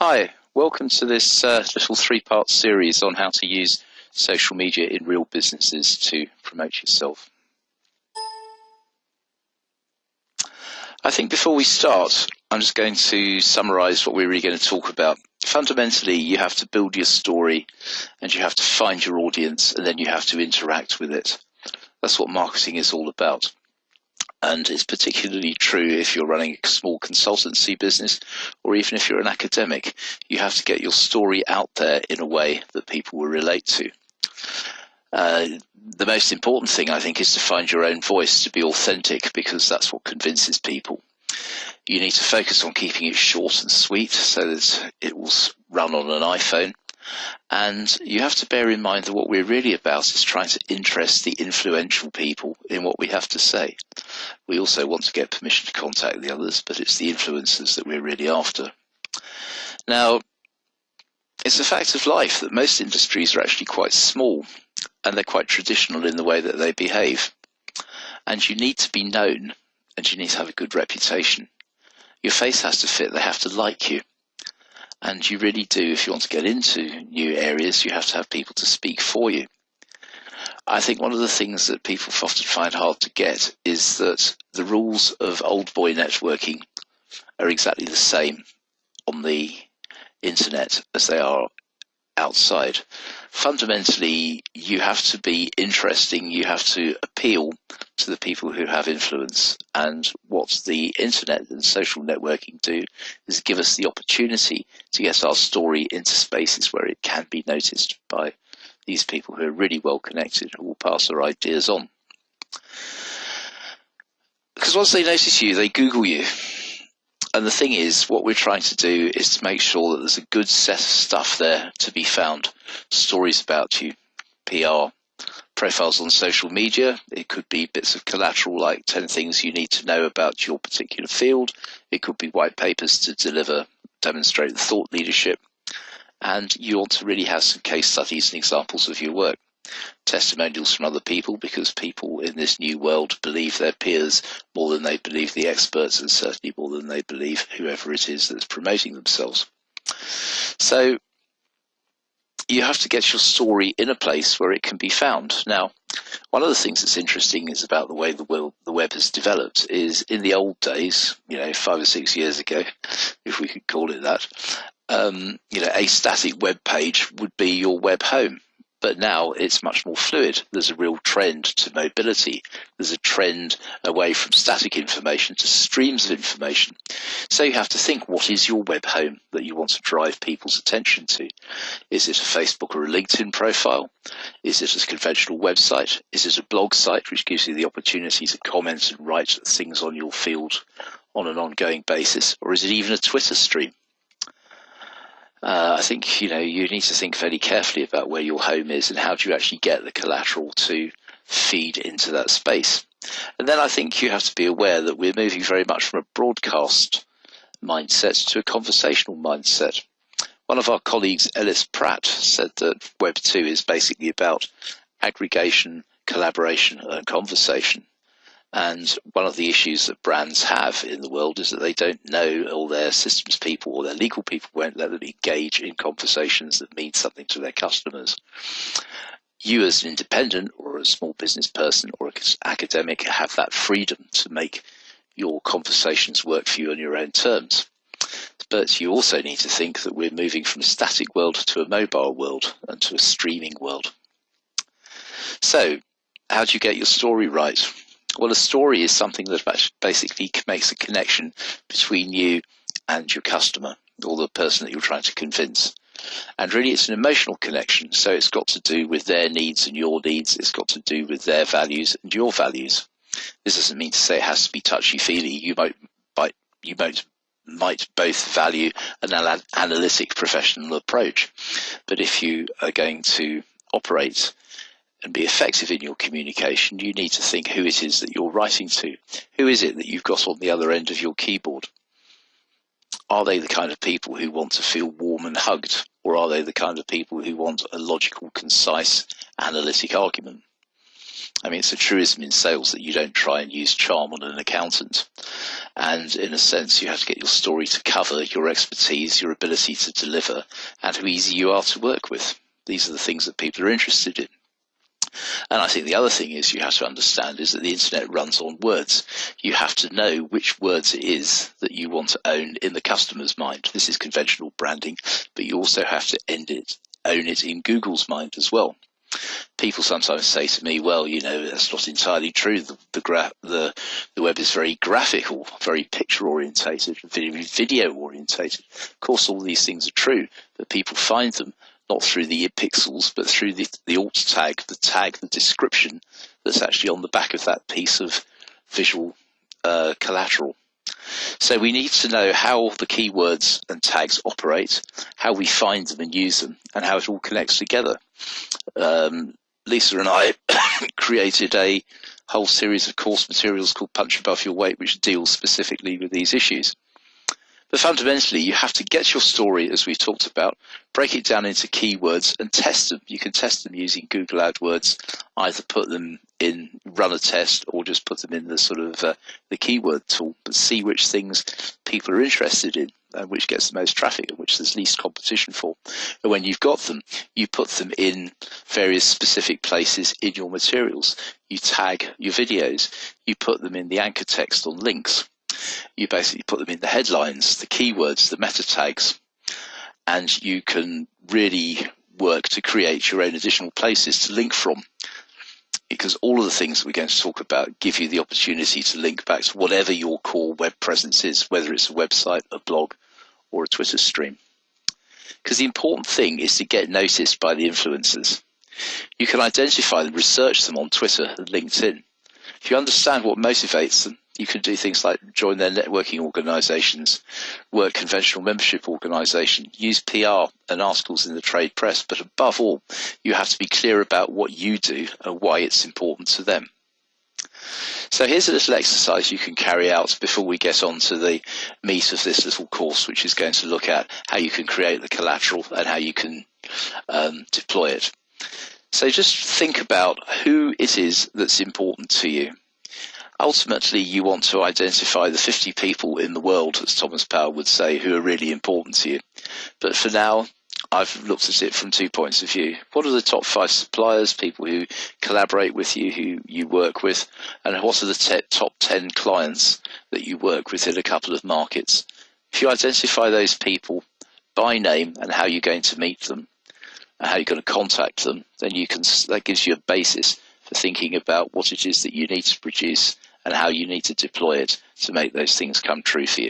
Hi, welcome to this little three-part series on how to use social media in real businesses to promote yourself. I think before we start, I'm just going to summarize what we're really going to talk about. Fundamentally, you have to build your story and you have to find your audience and then you have to interact with it. That's what marketing is all about. And it's particularly true if you're running a small consultancy business or even if you're an academic. You have to get your story out there in a way that people will relate to. The most important thing, I think, is to find your own voice, to be authentic, because that's what convinces people. You need to focus on keeping it short and sweet so that it will run on an iPhone. And you have to bear in mind that what we're really about is trying to interest the influential people in what we have to say. We also want to get permission to contact the others, but it's the influencers that we're really after. Now, it's a fact of life that most industries are actually quite small and they're quite traditional in the way that they behave. And you need to be known and you need to have a good reputation. Your face has to fit, they have to like you. And you really do, if you want to get into new areas, you have to have people to speak for you. I think one of the things that people often find hard to get is that the rules of old boy networking are exactly the same on the internet as they are outside. Fundamentally, you have to be interesting, you have to appeal to the people who have influence, and what the internet and social networking do is give us the opportunity to get our story into spaces where it can be noticed by these people who are really well connected and will pass their ideas on. Because once they notice you, they Google you. And the thing is, what we're trying to do is to make sure that there's a good set of stuff there to be found. Stories about you, PR, profiles on social media. It could be bits of collateral like 10 things you need to know about your particular field. It could be white papers to demonstrate the thought leadership. And you want to really have some case studies and examples of your work. Testimonials from other people, because people in this new world believe their peers more than they believe the experts, and certainly more than they believe whoever it is that's promoting themselves. So you have to get your story in a place where it can be found. Now, one of the things that's interesting is about the way the web has developed is in the old days, 5 or 6 years ago, if we could call it that, a static web page would be your web home. But now it's much more fluid. There's a real trend to mobility. There's a trend away from static information to streams of information. So you have to think, what is your web home that you want to drive people's attention to? Is it a Facebook or a LinkedIn profile? Is it a conventional website? Is it a blog site which gives you the opportunity to comment and write things on your field on an ongoing basis? Or is it even a Twitter stream? I think, you need to think very carefully about where your home is and how do you actually get the collateral to feed into that space. And then I think you have to be aware that we're moving very much from a broadcast mindset to a conversational mindset. One of our colleagues, Ellis Pratt, said that Web 2 is basically about aggregation, collaboration, and conversation. And one of the issues that brands have in the world is that they don't know, or their systems people or their legal people won't let them engage in conversations that mean something to their customers. You as an independent or a small business person or an academic have that freedom to make your conversations work for you on your own terms. But you also need to think that we're moving from a static world to a mobile world and to a streaming world. So, how do you get your story right? Well, a story is something that basically makes a connection between you and your customer or the person that you're trying to convince. And really it's an emotional connection. So it's got to do with their needs and your needs. It's got to do with their values and your values. This doesn't mean to say it has to be touchy-feely. You might both value an analytic professional approach. But if you are going to operate and be effective in your communication, you need to think who it is that you're writing to. Who is it that you've got on the other end of your keyboard? Are they the kind of people who want to feel warm and hugged? Or are they the kind of people who want a logical, concise, analytic argument? I mean, it's a truism in sales that you don't try and use charm on an accountant. And in a sense, you have to get your story to cover your expertise, your ability to deliver, and how easy you are to work with. These are the things that people are interested in. And I think the other thing is you have to understand is that the internet runs on words. You have to know which words it is that you want to own in the customer's mind. This is conventional branding, but you also have to own it in Google's mind as well. People sometimes say to me, well, you know, that's not entirely true. The web is very graphical, very picture orientated, video orientated. Of course, all these things are true, but people find them not through the pixels, but through the alt tag, the description that's actually on the back of that piece of visual collateral. So we need to know how the keywords and tags operate, how we find them and use them, and how it all connects together. Lisa and I created a whole series of course materials called Punch Above Your Weight, which deals specifically with these issues. But fundamentally, you have to get your story, as we've talked about, break it down into keywords and test them. You can test them using Google AdWords, either put them in, run a test, or just put them in the sort of the keyword tool, but see which things people are interested in and which gets the most traffic and which there's least competition for. And when you've got them, you put them in various specific places in your materials. You tag your videos. You put them in the anchor text on links. You basically put them in the headlines, the keywords, the meta tags, and you can really work to create your own additional places to link from, because all of the things that we're going to talk about give you the opportunity to link back to whatever your core web presence is, whether it's a website, a blog, or a Twitter stream. Because the important thing is to get noticed by the influencers. You can identify them, research them on Twitter and LinkedIn. If you understand what motivates them, you can do things like join their networking organisations, work conventional membership organisations, use PR and articles in the trade press, but above all, you have to be clear about what you do and why it's important to them. So here's a little exercise you can carry out before we get on to the meat of this little course, which is going to look at how you can create the collateral and how you can deploy it. So just think about who it is that's important to you. Ultimately, you want to identify the 50 people in the world, as Thomas Power would say, who are really important to you. But for now, I've looked at it from 2 points of view. What are the top 5 suppliers, people who collaborate with you, who you work with, and what are the top 10 clients that you work with in a couple of markets? If you identify those people by name and how you're going to meet them, and how you're going to contact them, then that gives you a basis for thinking about what it is that you need to produce and how you need to deploy it to make those things come true for you.